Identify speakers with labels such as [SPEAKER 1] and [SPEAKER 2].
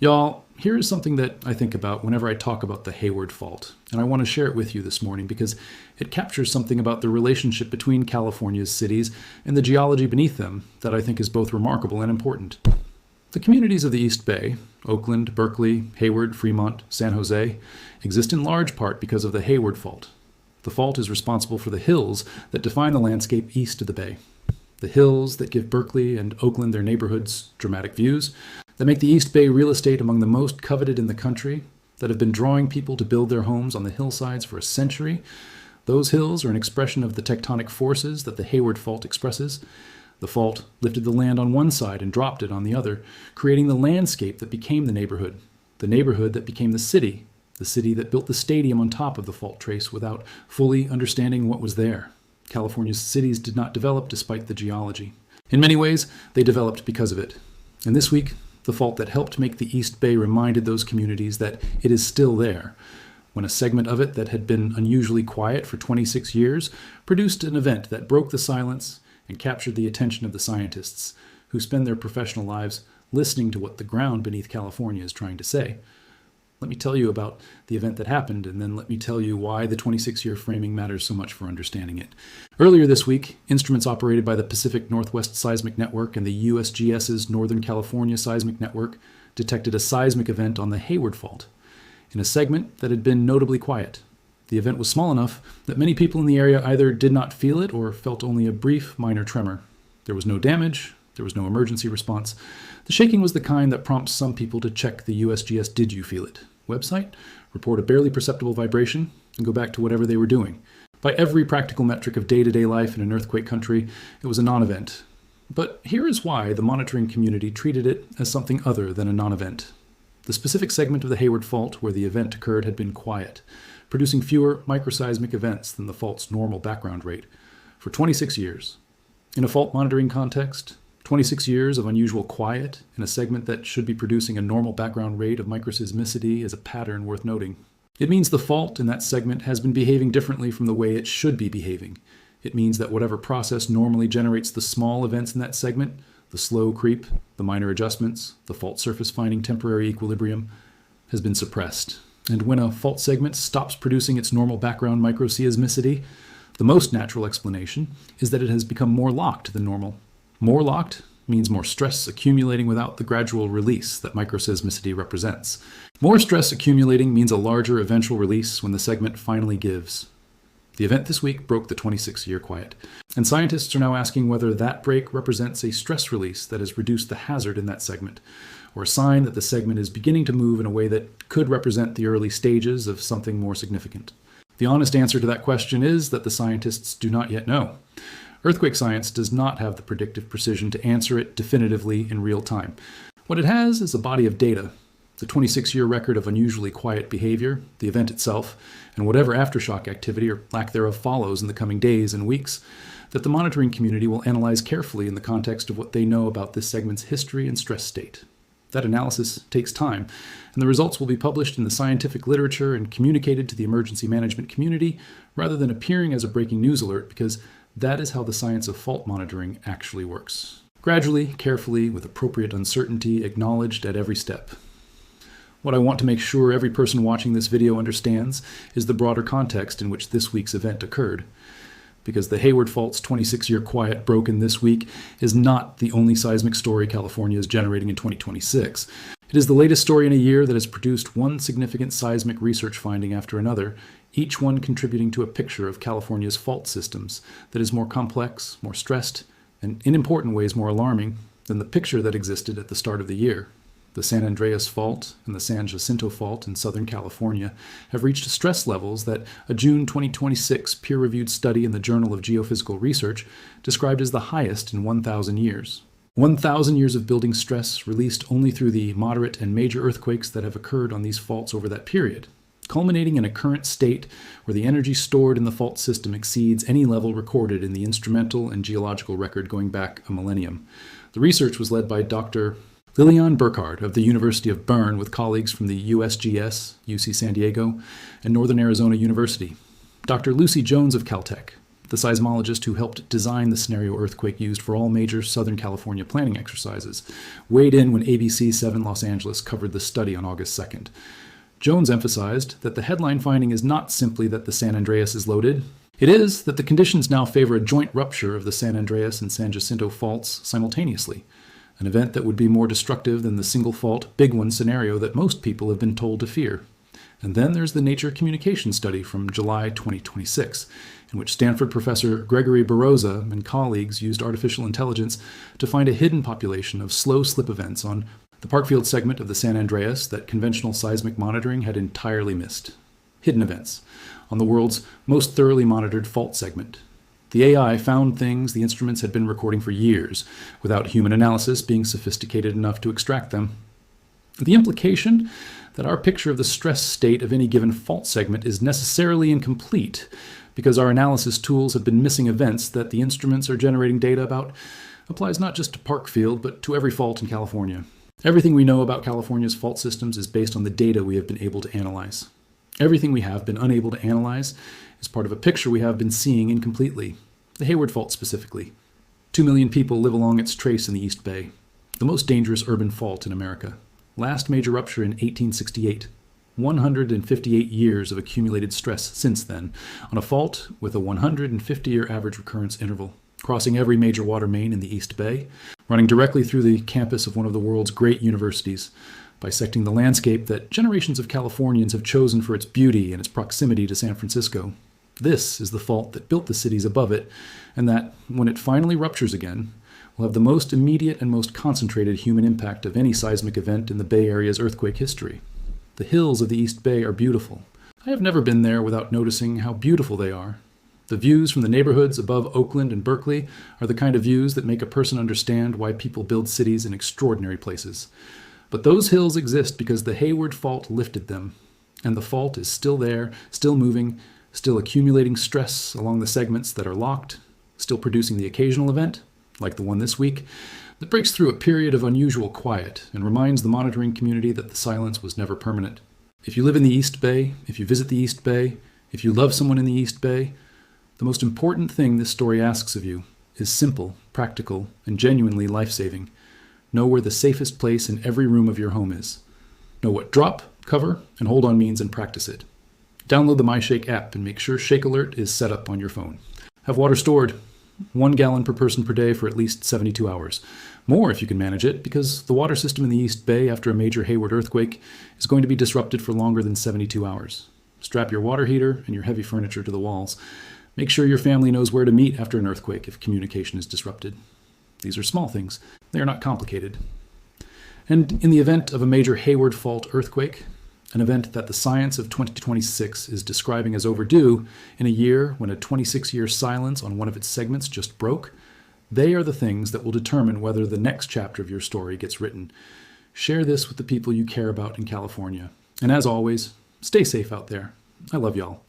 [SPEAKER 1] Y'all, here is something that I think about whenever I talk about the Hayward Fault, and I want to share it with you this morning because it captures something about the relationship between California's cities and the geology beneath them that I think is both remarkable and important. The communities of the East Bay, Oakland, Berkeley, Hayward, Fremont, San Jose, exist in large part because of the Hayward Fault. The fault is responsible for the hills that define the landscape east of the bay. The hills that give Berkeley and Oakland their neighborhoods dramatic views, that make the East Bay real estate among the most coveted in the country, that have been drawing people to build their homes on the hillsides for a century. Those hills are an expression of the tectonic forces that the Hayward Fault expresses. The fault lifted the land on one side and dropped it on the other, creating the landscape that became the neighborhood that became the city that built the stadium on top of the fault trace without fully understanding what was there. California's cities did not develop despite the geology. In many ways, they developed because of it. And this week, the fault that helped make the East Bay reminded those communities that it is still there, when a segment of it that had been unusually quiet for 26 years produced an event that broke the silence and captured the attention of the scientists, who spend their professional lives listening to what the ground beneath California is trying to say. Let me tell you about the event that happened, and then let me tell you why the 26-year framing matters so much for understanding it. Earlier this week, instruments operated by the Pacific Northwest Seismic Network and the USGS's Northern California Seismic Network detected a seismic event on the Hayward Fault, in a segment that had been notably quiet. The event was small enough that many people in the area either did not feel it or felt only a brief minor tremor. There was no damage. There was no emergency response. The shaking was the kind that prompts some people to check the USGS Did You Feel It website, report a barely perceptible vibration, and go back to whatever they were doing. By every practical metric of day-to-day life in an earthquake country, it was a non-event. But here is why the monitoring community treated it as something other than a non-event. The specific segment of the Hayward Fault where the event occurred had been quiet, producing fewer microseismic events than the fault's normal background rate, for 26 years. In a fault monitoring context, 26 years of unusual quiet in a segment that should be producing a normal background rate of microseismicity is a pattern worth noting. It means the fault in that segment has been behaving differently from the way it should be behaving. It means that whatever process normally generates the small events in that segment, the slow creep, the minor adjustments, the fault surface finding temporary equilibrium, has been suppressed. And when a fault segment stops producing its normal background microseismicity, the most natural explanation is that it has become more locked than normal. More locked means more stress accumulating without the gradual release that microseismicity represents. More stress accumulating means a larger eventual release when the segment finally gives. The event this week broke the 26-year quiet, and scientists are now asking whether that break represents a stress release that has reduced the hazard in that segment, or a sign that the segment is beginning to move in a way that could represent the early stages of something more significant. The honest answer to that question is that the scientists do not yet know. Earthquake science does not have the predictive precision to answer it definitively in real time. What it has is a body of data, the 26-year record of unusually quiet behavior, the event itself, and whatever aftershock activity or lack thereof follows in the coming days and weeks, that the monitoring community will analyze carefully in the context of what they know about this segment's history and stress state. That analysis takes time, and the results will be published in the scientific literature and communicated to the emergency management community rather than appearing as a breaking news alert, because that is how the science of fault monitoring actually works. Gradually, carefully, with appropriate uncertainty acknowledged at every step. What I want to make sure every person watching this video understands is the broader context in which this week's event occurred. Because the Hayward Fault's 26-year quiet broken this week is not the only seismic story California is generating in 2026. It is the latest story in a year that has produced one significant seismic research finding after another, each one contributing to a picture of California's fault systems that is more complex, more stressed, and in important ways more alarming than the picture that existed at the start of the year. The San Andreas Fault and the San Jacinto Fault in Southern California have reached stress levels that a June 2026 peer-reviewed study in the Journal of Geophysical Research described as the highest in 1,000 years. 1,000 years of building stress released only through the moderate and major earthquakes that have occurred on these faults over that period, culminating in a current state where the energy stored in the fault system exceeds any level recorded in the instrumental and geological record going back a millennium. The research was led by Dr. Lilian Burkhardt of the University of Bern with colleagues from the USGS, UC San Diego, and Northern Arizona University, Dr. Lucy Jones of Caltech, the seismologist who helped design the scenario earthquake used for all major Southern California planning exercises, weighed in when ABC 7 Los Angeles covered the study on August 2nd. Jones emphasized that the headline finding is not simply that the San Andreas is loaded. It is that the conditions now favor a joint rupture of the San Andreas and San Jacinto faults simultaneously, an event that would be more destructive than the single fault, big one scenario that most people have been told to fear. And then there's the Nature Communications study from July 2026, in which Stanford professor Gregory Barroza and colleagues used artificial intelligence to find a hidden population of slow slip events on the Parkfield segment of the San Andreas that conventional seismic monitoring had entirely missed. Hidden events on the world's most thoroughly monitored fault segment. The AI found things the instruments had been recording for years, without human analysis being sophisticated enough to extract them. The implication that our picture of the stress state of any given fault segment is necessarily incomplete because our analysis tools have been missing events that the instruments are generating data about applies not just to Parkfield, but to every fault in California. Everything we know about California's fault systems is based on the data we have been able to analyze. Everything we have been unable to analyze is part of a picture we have been seeing incompletely, the Hayward Fault specifically. 2 million people live along its trace in the East Bay, the most dangerous urban fault in America. Last major rupture in 1868. 158 years of accumulated stress since then, on a fault with a 150-year average recurrence interval, crossing every major water main in the East Bay, running directly through the campus of one of the world's great universities, bisecting the landscape that generations of Californians have chosen for its beauty and its proximity to San Francisco. This is the fault that built the cities above it, and that, when it finally ruptures again, will have the most immediate and most concentrated human impact of any seismic event in the Bay Area's earthquake history. The hills of the East Bay are beautiful. I have never been there without noticing how beautiful they are. The views from the neighborhoods above Oakland and Berkeley are the kind of views that make a person understand why people build cities in extraordinary places. But those hills exist because the Hayward Fault lifted them, and the fault is still there, still moving, still accumulating stress along the segments that are locked, still producing the occasional event, like the one this week, that breaks through a period of unusual quiet and reminds the monitoring community that the silence was never permanent. If you live in the East Bay, if you visit the East Bay, if you love someone in the East Bay, the most important thing this story asks of you is simple, practical, and genuinely life-saving. Know where the safest place in every room of your home is. Know what drop, cover, and hold on means and practice it. Download the MyShake app and make sure Shake Alert is set up on your phone. Have water stored. 1 gallon per person per day for at least 72 hours. More if you can manage it, because the water system in the East Bay after a major Hayward earthquake is going to be disrupted for longer than 72 hours. Strap your water heater and your heavy furniture to the walls. Make sure your family knows where to meet after an earthquake if communication is disrupted. These are small things. They are not complicated. And in the event of a major Hayward Fault earthquake, an event that the science of 2026 is describing as overdue in a year when a 26-year silence on one of its segments just broke, they are the things that will determine whether the next chapter of your story gets written. Share this with the people you care about in California. And as always, stay safe out there. I love y'all.